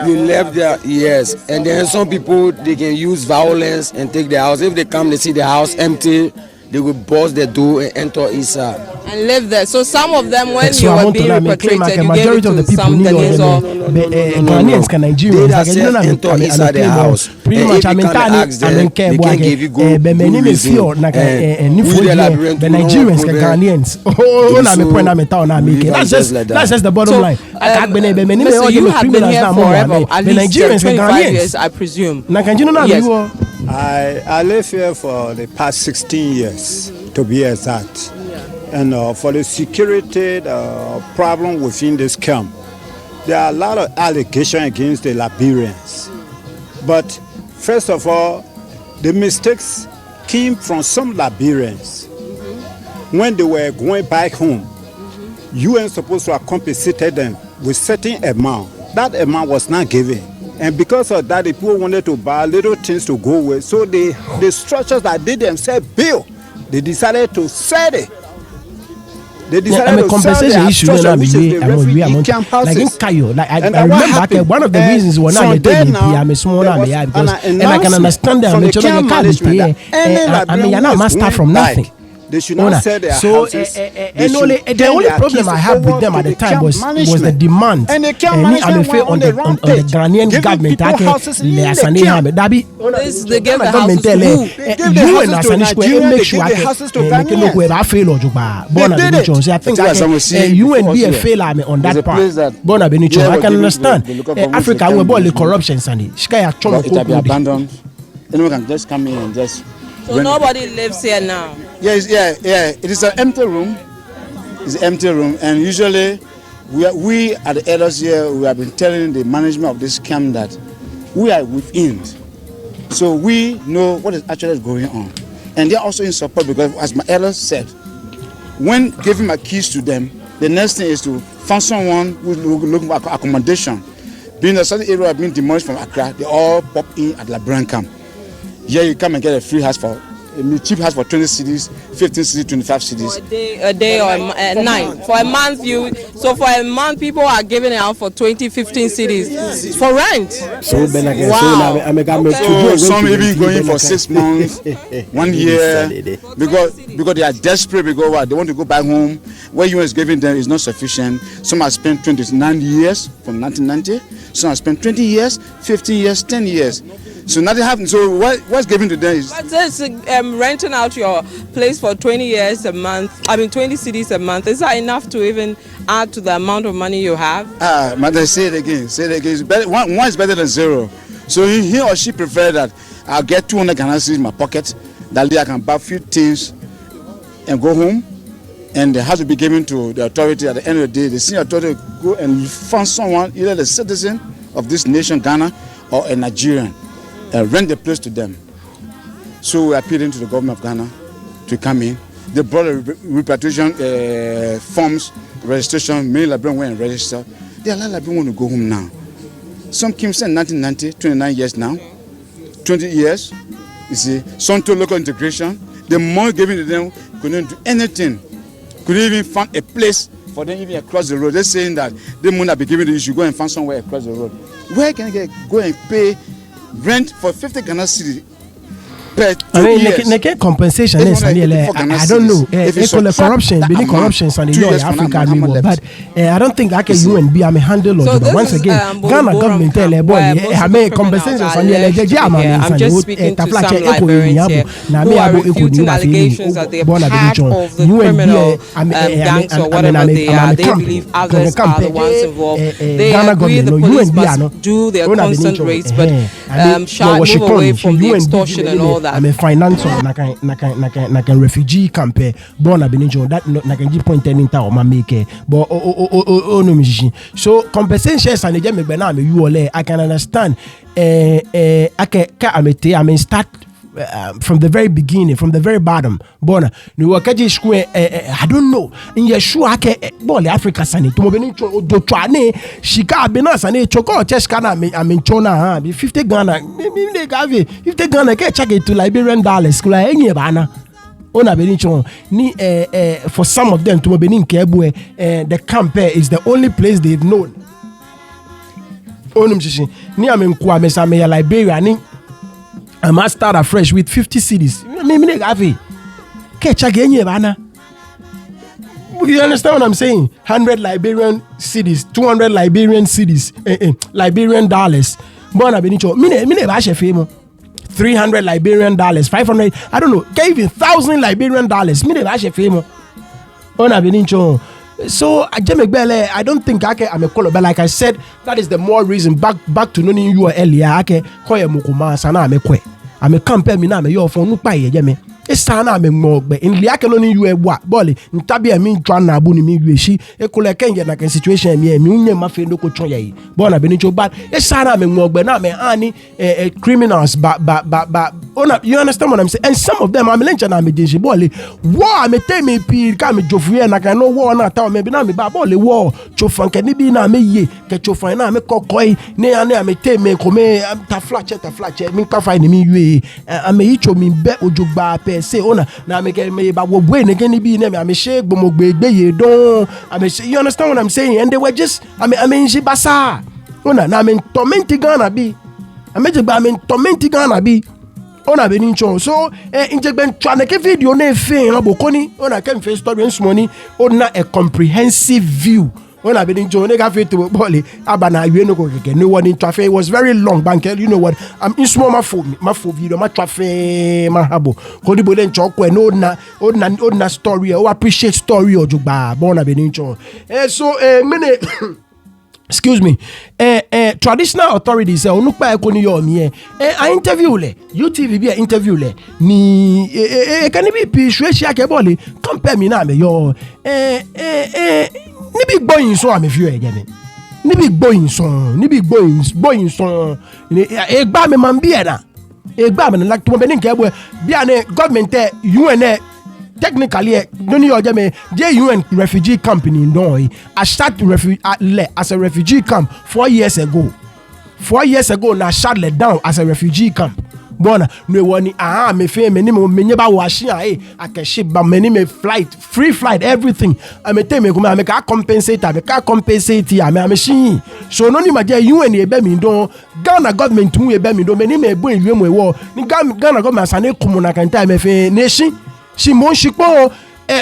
F: you left there. Yes, and then some people they can use violence and take the house. If they come, they see the house empty, they will bust the door and enter inside
D: and live there. So some of them, when you were being repatriated, you gave it to some Ghanaians or
B: Ghanaians can Nigerians.
F: They enter inside the house.
B: Pretty much, I mean, they can give you good reason. The Nigerians can Ghanaians. Oh, that's just the bottom line.
D: So you have been here forever, at least 25 years, I presume.
B: Yes.
H: I live here for the past 16 years, to be exact. And for the security problem within this camp, there are a lot of allegations against the Liberians. But first of all, the mistakes came from some Liberians. When they were going back home, UN supposed to have compensated them with certain amount. That amount was not given. And because of that, the people wanted to buy little things to go with. So the structures that they themselves built, they decided to sell it. They decided to sell their structure, which is the refugee camp houses.
B: Like in Kayo, like I remember one of the reasons was not and I can understand that.
H: From the camp management,
B: you're not master from nothing.
H: They should not sell their houses.
B: The only problem I had with them at the time was the demand.
H: And the camp management went on the rampage,
B: Ghanaian government.
H: They gave
D: the houses to who?
H: They gave the houses to Nigeria, they gave the houses to Ghanaians.
B: I think UNB a failure on that part. I can understand. Africa, we bought the corruption, Sandy.
G: It have been abandoned. Anyone can just come in and just...
D: So nobody lives here now?
G: Yes, yeah. It is an empty room. It's an empty room. And usually, we at the elders here, we have been telling the management of this camp that we are within. So we know what is actually going on. And they are also in support because, as my elders said, when giving my keys to them, the next thing is to find someone who is looking for accommodation. Being a certain area being demolished from Accra, they all pop in at Liberian camp. Here you come and get a free house for a cheap house for 20 cedis, 15 cedis, 25 cedis.
D: For a day or a night. For a month, for a month, people are giving it out for 20, 15 cedis for rent. Wow.
G: So some even going for 6 months, 1 year, because they are desperate because they want to go back home. What UN is giving them is not sufficient. Some have spent 29 years from 1990. Some have spent 20 years, 15 years, 10 years. So nothing happened. So what's given to them is...
D: But this renting out your place for 20 years a month, 20 cedis a month, is that enough to even add to the amount of money you have?
G: Mother, say it again. It's better, one is better than zero. So he or she prefer that I'll get 200 Ghana cedis in my pocket, that day I can buy a few things and go home. And it has to be given to the authority at the end of the day. The senior authority go and find someone, either the citizen of this nation, Ghana, or a Nigerian. Rent the place to them. So we appealed to the government of Ghana to come in. They brought a repatriation forms, registration, many Liberians went and registered. They allow Liberians to go home now. Some came since 1990, 29 years now, 20 years. You see, some to local integration. The money given to them couldn't do anything. Couldn't even find a place for them even across the road. They're saying that the money that be given to you should go and find somewhere across the road. Where can I go and pay rent for 50 Ghana cedis per 2 years?
B: They get compensation. I don't know. Corruption, being corruption, and Africa, but I don't think I can UNB. I'm a handle of it. Once again, Ghana government tell a boy, I make compensation.
D: I'm just speaking to some Liberians here who are refuting allegations that they're part of the criminal gangs or whatever they are. They believe others are the ones involved. They agree the police must do their constant raids, but move away from the extortion and all that.
B: I'm a financial nakan refugee camp born abinijo that nakan ji point in ta o ma make but no musician so compensation and me be na me you ole I can understand I mean start from the very beginning, from the very bottom. Bona, ni wakaji square. I don't know. In your shoe, I can ball Africa sani. To mobeni do twane. Shika bena sani. Choko cheskana. I mean chona. 50 Ghana. Me gavi 50 Ghana. Ke check it to Liberian dollars. Kula enye bana. Ona benichon ni for some of them to mobeni kebwe. The camp is the only place they've known. Onum chichi. Ni amenkwa mesame ya Liberia ni. I must start afresh with 50 cities. Me gavi. Ke check enye bana. You understand what I'm saying? 100 Liberian cities, 200 Liberian cities, Liberian dollars. Bona benicho. Mine ba shefemo. $300 Liberian dollars, 500. I don't know. Even 1,000 Liberian dollars. Mine ba shefemo. Ona benicho. So I don't think I'm a color, but like I said, that is the more reason. Back to knowing you earlier. Koye mukuma sana amekwe. Ame compare me na me yo phone nupa ye jeme. Esana me mogbe in liake no ni you e bwa bole ntabi e mi twa na abu ni mi weshi e kole kenje na situation mi unye ma fe ndoko chon yayi bona be ni cho bad esana me mogbe na me ani criminals ba you understand what I'm saying? And some of them I'm lencha na me jinji bole war me tell me pi ka me jofuye na kan no war na ta me bi na me ba bole war chofan ke ni bi na me ye ke chofan na me kokoi ne ani me tell me ko me ta flache mi pa fa ni mi yue ame icho mi be ojogba say ona na me ba wo ne gani bi na me shake bomogbe ye don you understand what I'm saying? And they were just I mean she basa ona na me tormenting Ghana bi tormenting Ghana bi ona be nincho so injegben twane ke video na fe abokoni ona kem face story nsmoni ona a comprehensive view. When I've been in John, I fit to Bolly, Abana, you know, no one in traffic. It was very long, banker. You know what? I'm in small my video, my traffic, my habo. Kodibo then talk when old story or appreciate story or juba, born I've been in John. So, many. Excuse me. Traditional authorities onukpa ekoni yo mi I interview le UTV bi interview le ni can be pi hwehia ke bole compare me na me yo ni big boy so am view again ni big boy so e gba me man bi e gba me like to be ni ke bia ne government UN technically don't you UN refugee camp in Illinois. I started as a refugee camp 4 years ago. 4 years ago na shut let down as a refugee camp. Bona no one me fe me nyeba washi I can ship but me flight free flight everything I me tell me come I can compensate I me shi so no ni ma je UN e be mi don Ghana government mu e be mi don me ni me bo ilue mu e wo ni Ghana government sane kumu na kan time me fe nation she mon shikpo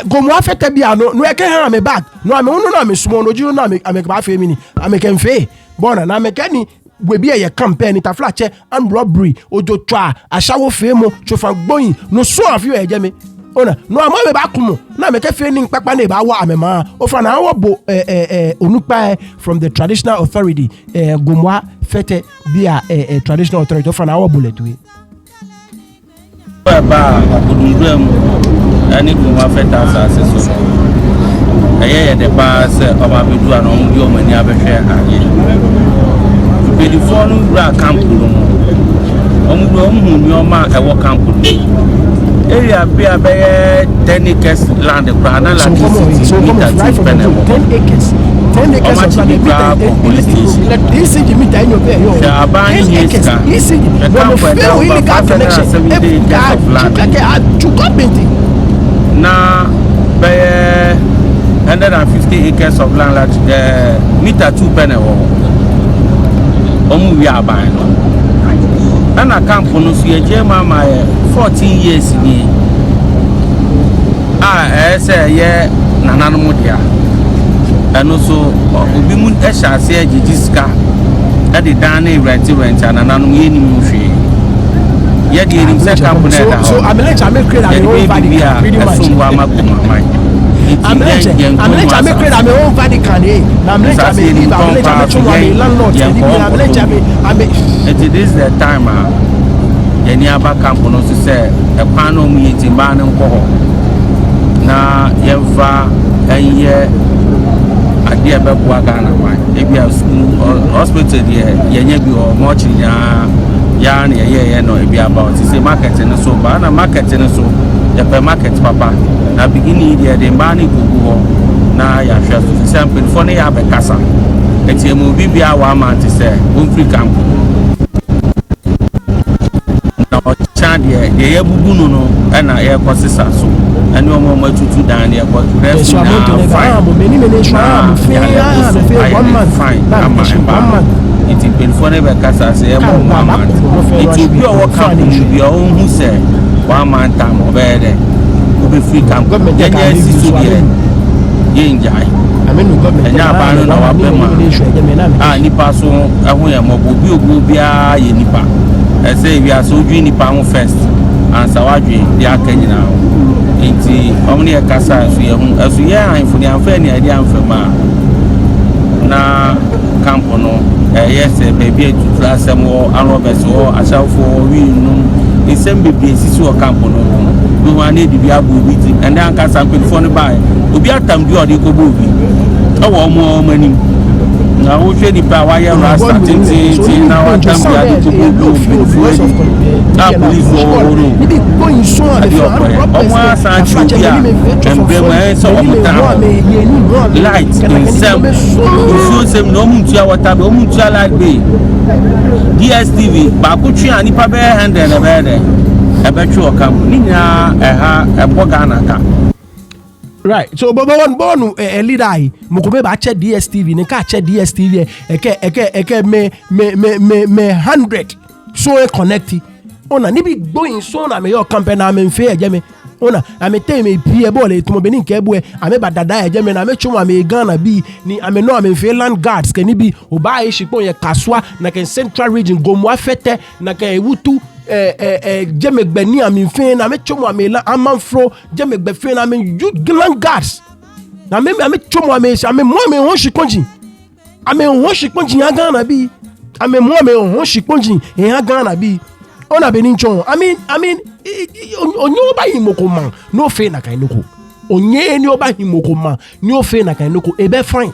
B: Gomoa fete bia no eke ha me back no ame unu na me sumo no jiru na me ba fe mi ni ame ken fe bona na me kani we bia ye campaign ta flache and robbery ojo twa ashawo fe mo chofa gboyin no so afi e je me ona no ama me ba kumu na me ke fe ni papa na e ba wa amema o fa na wo bo onupa from the traditional authority Gomoa fete bia traditional authority o fa na wo bullet we
I: Buduburam ani Gomoa feta asase so eye de pass oba bedu ana omudi omani abehwe aye belifonu ra camp no omudi omhu nyoma ewo camp no area be abeye 10 acres land kwa na la city meter 10 acres 10 acres of land this is the meter in your pay yo 10 acres this is when fail illegal connection na by 150 acres of land like meter 2 penny omu wi aban no ana camp no so ye mama 14 years ni say ye nananom dia eno so obi mu ehase agigiska e de dan na rent nananom ye ni mu hwe ye de rim se camp na da so I'm create my own Vatican pretty much I'm create my own Vatican landlord it is the time any aba camp no so say e kwa no mu yitimba ne nko ho na yemfa eye ade be bua Ghana wan e bia hospital de yenye bi o mo chinya ya na ye no e bi about say market no so ba na market no so ya pe market papa na beginning there the man go go na ya hwe so sample for na ya be kasa eti mu bibia wa man ti say on free camp na o chan de ye bubu no na ye kosisa so ani omo matutu dan ye ko rest na fine iti pelfone be kasa se e mo mama iti bi o camp bi o hu se wa man tam obede obi free camp yenye sisu bi yenjai amenu government enya ba no na wa pema nipa so ehun ye mo bi obi a ye nipa e say we are so dwi nipa ho first answer wadwe di akanyina enti omni e kasa so ye hu aso ye anfo ni anfa ni ade anfa ma na camp no yes baby to asem wo anrobes wo asafo wi nu isem baby sisi wo camp no do wan e di abu bi ti and then can sample for no buy obi atam di odi ko bo bi e wo mo manim na wo hwe ni pa wa ye rasta tinti na wa tam di adi ko bo na police wo ni bi going so on the omo asan chukia embe mo so omo ta light in sem so sem no mu tia water be omu tia light be DSTV ba ko twi ani pa be 100 na be de e be twi o kam ni nya e ha e bo Ghana ka.
B: Right, so bonu leader ai mokome ba che DSTV ne ka che DSTV eke me 100 so e connect ona ni bi going so na me your company na me fe eje me ona ame te me pie ball e to mo beni nke ebu ame badada eje me na me chuma me Ghana bi ni ame no ame fe land guards ke ni bi oba e shipon ye kaswa na ken central region Gomoa fete na ke wutu jemegbe ni ame fe na me chuma me la amanfro jemegbe fe na me youth land guards na me chuma me mo me ho shikonji ame ho shikonji ya Ghana bi ame mo me ho shikonji ya Ghana bi ona benincho I mean onye oba himokoma no fe na kainoko onye ni oba himokoma ni o fe na kainoko ebe fine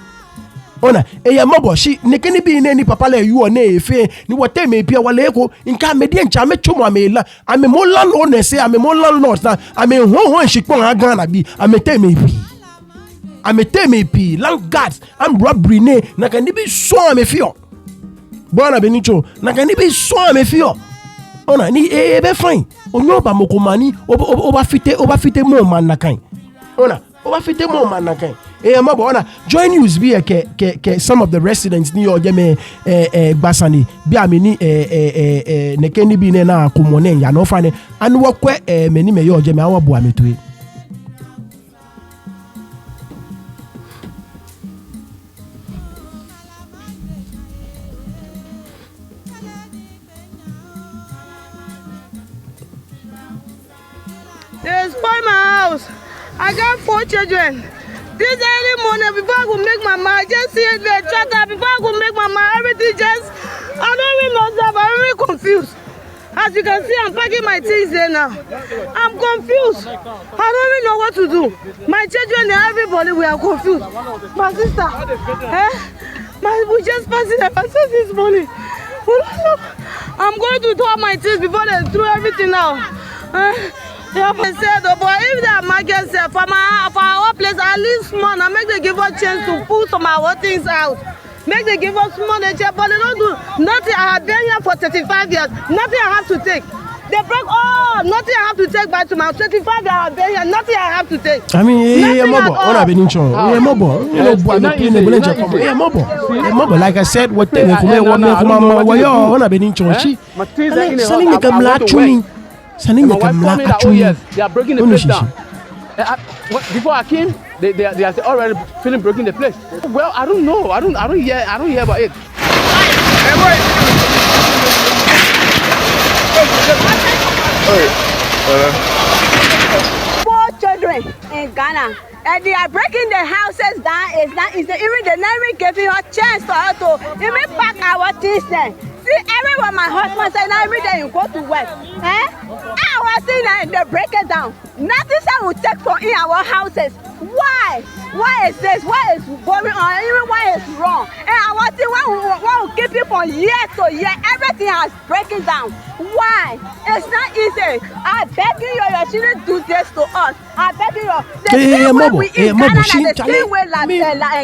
B: ona eye mobo shi nekeni bi ne ni papa le yu ona efe ni wote me pia wale ko nka medie ncha me chomo amela ame mo land owner say ame mo landlord na ame ho nshikpon ha Ghana bi ame te me pi land guards am robbery ne na kan bi so ame fio bona benincho na kan bi so ame fio ona ni ebe fine onyoba mokomani oba fite mo man na kan ona oba fite mo man na kan mabo ona join news bi ke some of the residents ni oje me gbasani bi amini nekeni bi ne na komone ya no fane anu wokwe meni me oje me awo bo ametue
J: They spoil my house. I got 4 children. This early morning, before I could make my mind, just see the chatter, before I could make my mind, everything just, I don't even know stuff, I'm really confused. As you can see, I'm packing my things there now. I'm confused. I don't even know what to do. My children and everybody, we are confused. My sister, we just passed it, I said this morning. I'm going to throw my things before they throw everything out. Yeah, but if the market said for our place, at least small, I make them give us chance to pull some of our things out. Make them give us small, but they don't do nothing. I have been here for 35 years. Nothing I have to take. They break all. Nothing I have to take back to my 25 years. I have been here. Nothing I have to take.
B: I mean, mobile. Like I said, what they
K: are breaking the place down. Before I came, they are already feeling breaking the place. Well, I don't know. I don't hear about it.
L: Four children in Ghana, and they are breaking the houses down. Even the never giving us chance to even pack our things there. See, everyone, my husband said, every day you go to work. I was seeing that they break it down. Nothing that will take for in our houses. Why? Why is this? Why is going on? Even why is wrong? And I want to keep it from year to year. Everything has breaking down. Why? It's not easy. I beg you, you shouldn't do this to us. I beg you. The same way we in Ghana, the same way like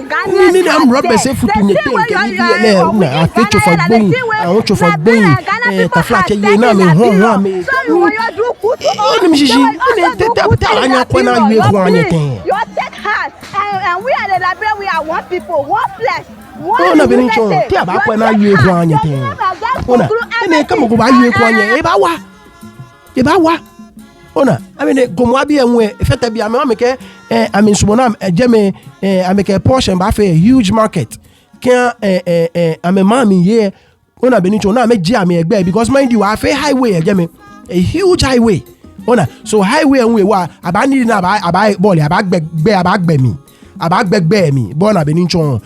L: Ghanaians.
B: I'm Robert say for to me thing. Can you be there? I fit to for going. I want to for going. Tafla ke ye na me ho me.
L: So you want you do good to us. You take heart. And we are the Liberia, we are one people, one flesh.
B: Oh, na beni cho. Ti aba kwa na yue kwa anye ten. Ona. Ene kama go ba yue kwa anye. E ba wa. Ona. I mean Gomoa bi enwe fete bi ame ke I mean subonam ejeme ame ke portion ba fe huge market. Kan ame mami ye. Ona beni cho na me ji ame egbe because mind you I fe highway ejeme. A huge highway. Ona. So highway enwe wa aba ni na aba ball aba gbegbe mi. Abagbegbe mi bona beni nchon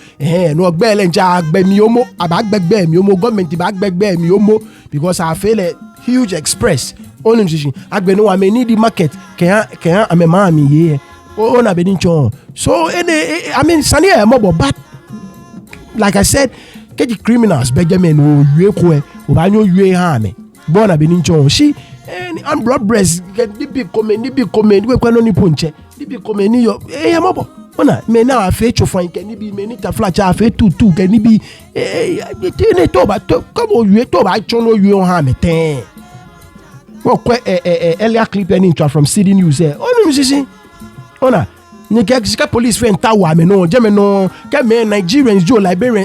B: no gbe le nja agbe mi omo abagbegbe mi omo government abagbegbe mi omo because I feel a huge express only nchi agbe no wa me need the market can amema mi ye o na beni nchon so I mean sani e mobo but like I said get the criminals Benjamin o yue ko o ba nyo yue ha me bona beni nchon she and blood breast get the big comment we kwa no ni ponche the big comment ni yo mobo ona me na afe chofan ke ni bi me ni tafla cha afe tutu ke ni bi ne to ba to como yue to ba chono yue on ha me ten wo kwe earlier clip any intro from City News onu musisi ona ni ke police fe nta wa me no je me no ke me Nigerians jo Liberian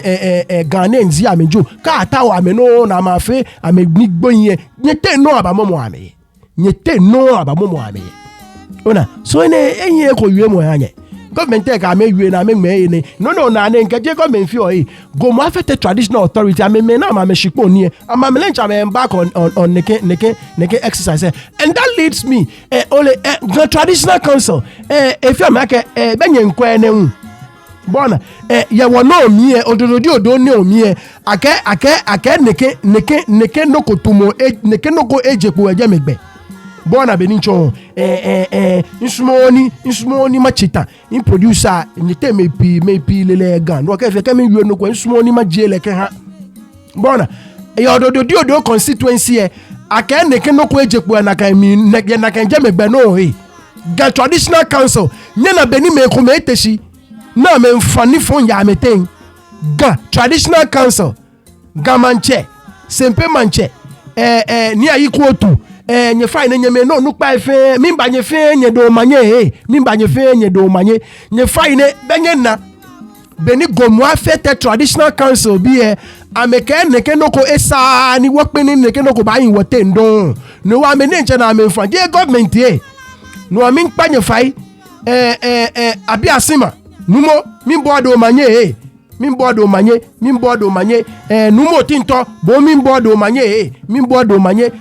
B: Ghanaians ya me jo ka ta wa me no na ma fe ame ni gboyin ye te no abamomo ame ye te no abamomo ame ona so enye ko yue mo anye government take ame yue na me ne no na nke je government fi o Gomoa affected traditional authority ame me na ma me shipo ni ama me lencha me back on neke exercise and that leads me only the traditional council if you make benye nkwa ne hu bona ye wono mi odododi odo ne omi ake neke nokotumo neke noko ejepo eje megbe bona benincho insumoni machita in producer nyete mepi lele gan wo ke fe ke me wi no ko insumoni majele ke ha bona e odo constituency aka neke no ko ejepo na kan mi na kan je megbe no ga traditional council nye na beni me ko me teshi na me mfani fon ya meten ga traditional council ga manche sempe manche ni ayi kwotu nye fine nye me no nukpa efe mimba nye fe nye do manye mimba nye fe nye do manye nye fine benye na beni Gomoa fete traditional council bi ameke neke noko esa ni wokpeni neke noko ba yin wote ndon no wa me nche na me mfa je government no amin panye fai abi asima numo mimbodo manye mimbodo manye numo tinto bo mimbodo manye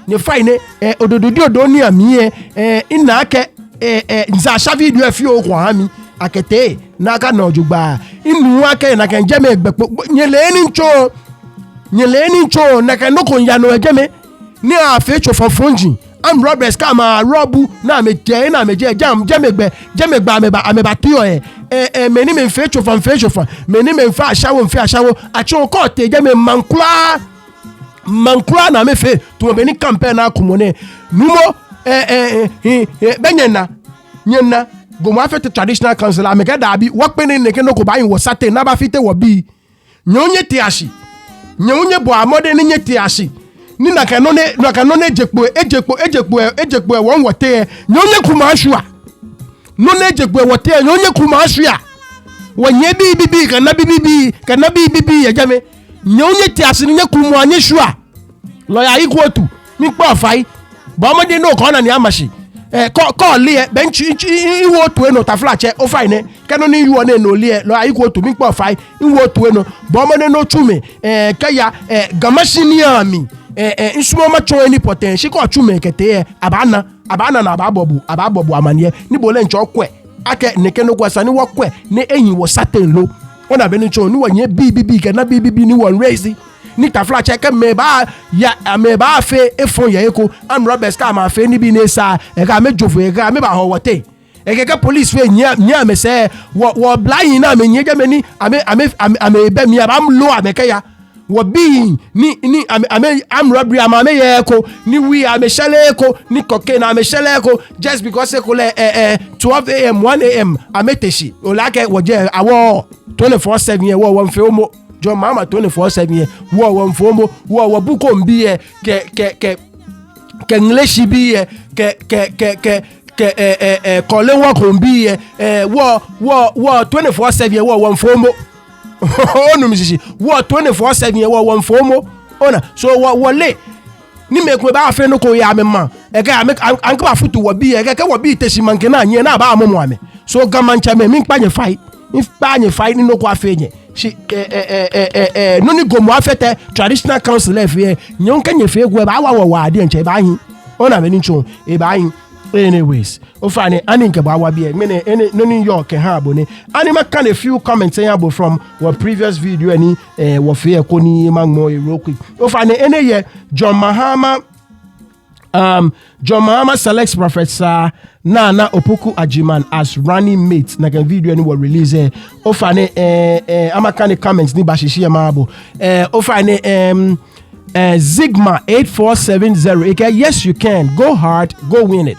B: ne fine odododi odo ni ami ina ake nza sha video fi o kwa ami akete na aka na ojugba inu ake na kan jeme egbepo nyele ni ncho na kan no kon ya no ejeme ni afi cho fofonji am robbers kama robu na meje jemegba ameba tiyo meni me fe cho fan meni me fa ashawo acho ko te jeme mankula na me fe to meni campaign na kumone numo benyena nyena Gomoa fe traditional council ameka da bi wakpene neke no ko ba yin wo sate na ba fite wo bi nyonye ti ashi nyonye bo amode ni nye ti ashi ni na kanone ejekpo won wote nyonye kuma ashua no na ejekpo wote nyonye kuma ashua wonye bibi kana bibi ejame nyonye ti asini nye kuma anye shua lo ya ikwotu mi pa fai bo mo de no ko na ni amashi ko le bench iwo tu eno taflache o fine kanoni iwo na no le lo ya ikwotu mi pa fai iwo tu eno bo mo de no tume kaya gamashini ami nsumo ma cho any potential ko chume kete abana na ababobu amanie ni bole ncho kwe ake neke no kwasa ni wokwe ni eyin wo certain lo ona be ni cho ni wonye bibi ke na bibi ni won raise ni tafla check me ba fe efon ye eko am robbers ka ma fe ni bi ne sa e ka me jofo e ka me ba ho wote ekeke police we nya me say wo blind na me nyege me ni ame be mi am low ameke ya wo bi ni am robbery am ye ko ni we am shele ko ni cocaine am shele ko just because ko le 12 am 1 am ameteshi o like wo je awo 24/7 ye wo fe omo John Mahama 24/7 ye wo mfomo wo buko mbi ye ke English bi ye ke kole wo ko mbi ye wo 24/7 ye wo mfomo onu misisi wo 24/7 ye wo mfomo ona so wo le ni mekwe ba afi no ko ya me ma e ka anka ba futu wo bi ye ke wo bi tesi manke na nye na ba amomo ame so gamancha me mi panye fight ni no ko afi nye she no ni Gomoa fete traditional council fe nyon kanye fe egu ba wa ade nche ba hin ona me ni ncho e ba hin anyways o fane ani nke ba wa bi me no New York ha abone ani ma kind a few comments abo from our previous video ani wo fe e ko ni magmo real quick o fane ene ye John Mahama selects Professor Nana Opoku Ajiman as running mate. Na kan video ni wo release ofane amakane comments ni bashishi mabo ofane Zigma 8470 eke yes you can go hard go win it.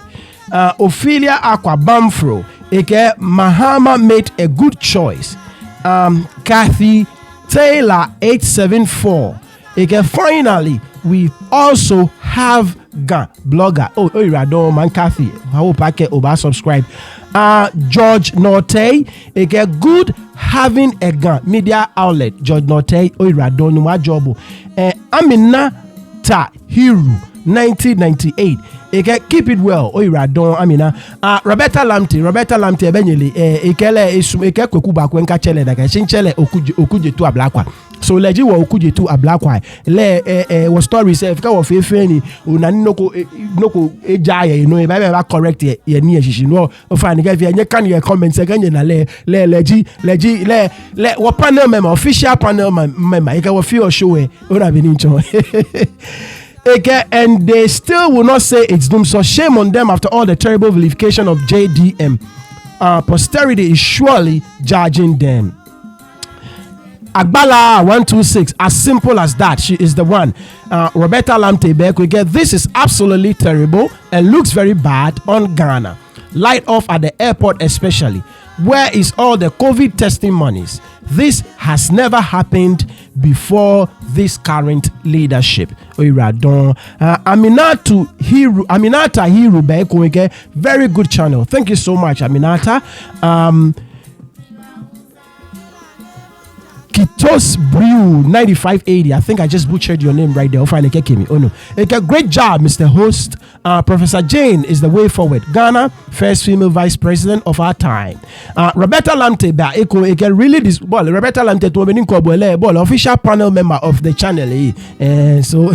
B: Ophelia Aqua Bamfro eke Mahama made a good choice. Kathy Taylor 874 eke finally we also have blogger Iradon man Kathy how packet oba subscribe George Norte get good having a gun media outlet George Norte Iradon wa job Amina Tahiru 1998 keep it well Iradon Amina Roberta Lamte ebenyele ekele esum ekekweku ba kwenka chele daga chinchele okuje tu ablakwa so leji wo okuje tu ablakwa le wo story say fika wo fefe ni onani noko ejaye you know e ba correct ye ni eshishi no o fa ni ga fi enye kan ye comment se ganye na leji le wo panel member official panel member e ka wo fi o show e ora be ni ncho again, and they still will not say it's doom. So shame on them after all the terrible vilification of JDM. Posterity is surely judging them. Agbala 126, as simple as that. She is the one. Roberta Lamtebek, we get this is absolutely terrible and looks very bad on Ghana. Light off at the airport especially. Where is all the COVID testing monies? This has never happened before this current leadership. Aminata Hiru Bekwege, very good channel. Thank you so much, Aminata. Kitos Brew 9580. I think I just butchered your name right there. Oh no. Great job, Mr. Host. Professor Jane is the way forward. Ghana, first female vice president of our time. Roberta Lamte ba really this ball. Roberta Lamte to be ball official panel member of the channel. So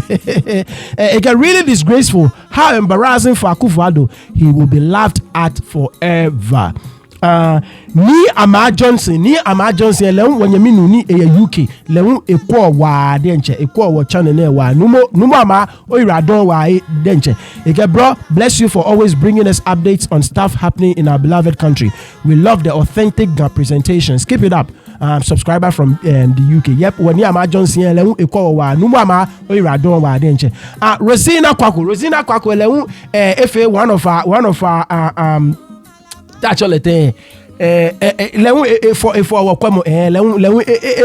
B: really disgraceful. How embarrassing for Akufo-Addo. He will be laughed at forever. Ni Ama Johnson lewu wanyaminu ni UK lewu ekwo wa denche ekwo wa channel ne wa numo ama Iradon wa denche bro, bless you for always bringing us updates on stuff happening in our beloved country. We love the authentic presentations. Keep it up. Subscriber from the UK. Yep, when Ama Johnson lewu ekwo wa numo ama Iradon wa denche. Rosina Kwaku lewu FA one of our that's all it is. For our kwamo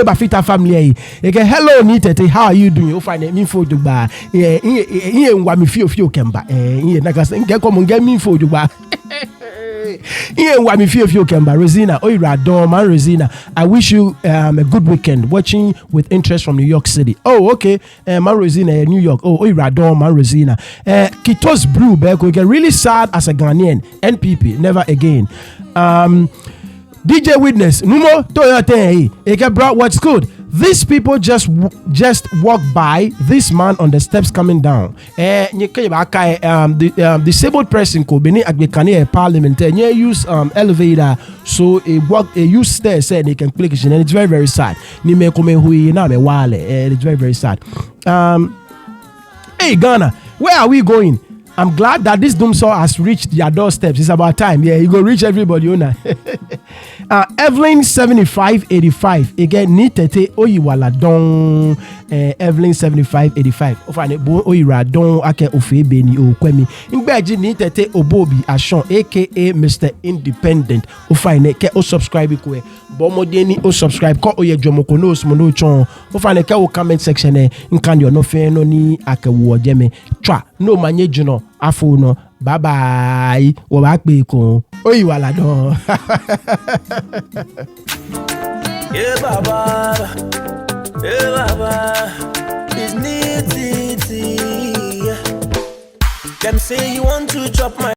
B: bafita family hello Nitete, how are you doing? You find me for the bar wa me feel kemba na come get me for the bar wa me feel kemba. Rosina Iradon man Rosina, I wish you a good weekend watching with interest from New York City. Oh okay, man Rosina New York. Oh Iradon man Rosina. Kitos Brew we get really sad as a Ghanaian. NPP never again. DJ Witness Numo Toyota bro, what's good? These people just walk by this man on the steps coming down. The disabled person ko beni agbekane parliament use elevator, so use stairs said they can click it, and it's very very sad. Ni me come hui na me wale. It's very very sad. Hey Ghana, where are we going? I'm glad that this doom saw has reached their doorsteps. It's about time. Yeah, you go reach everybody, you know. Evelyn 7585 again nitete oyiwala don Evelyn 7585 ofane bo oyira don ake ofebe ni okwemi ngbeji nitete obobi ashon aka Mr Independent ofane ke o subscribe ko e bo modeni o subscribe ko oye jomoko no smo no chon ofane ke o comment section e nkan yo no fe no ni ake wo jeme twa no manye juno afo no bye bye wo ba pe ko oyiwala don.
A: Yeah, Baba, it's neat. Them say you want to chop my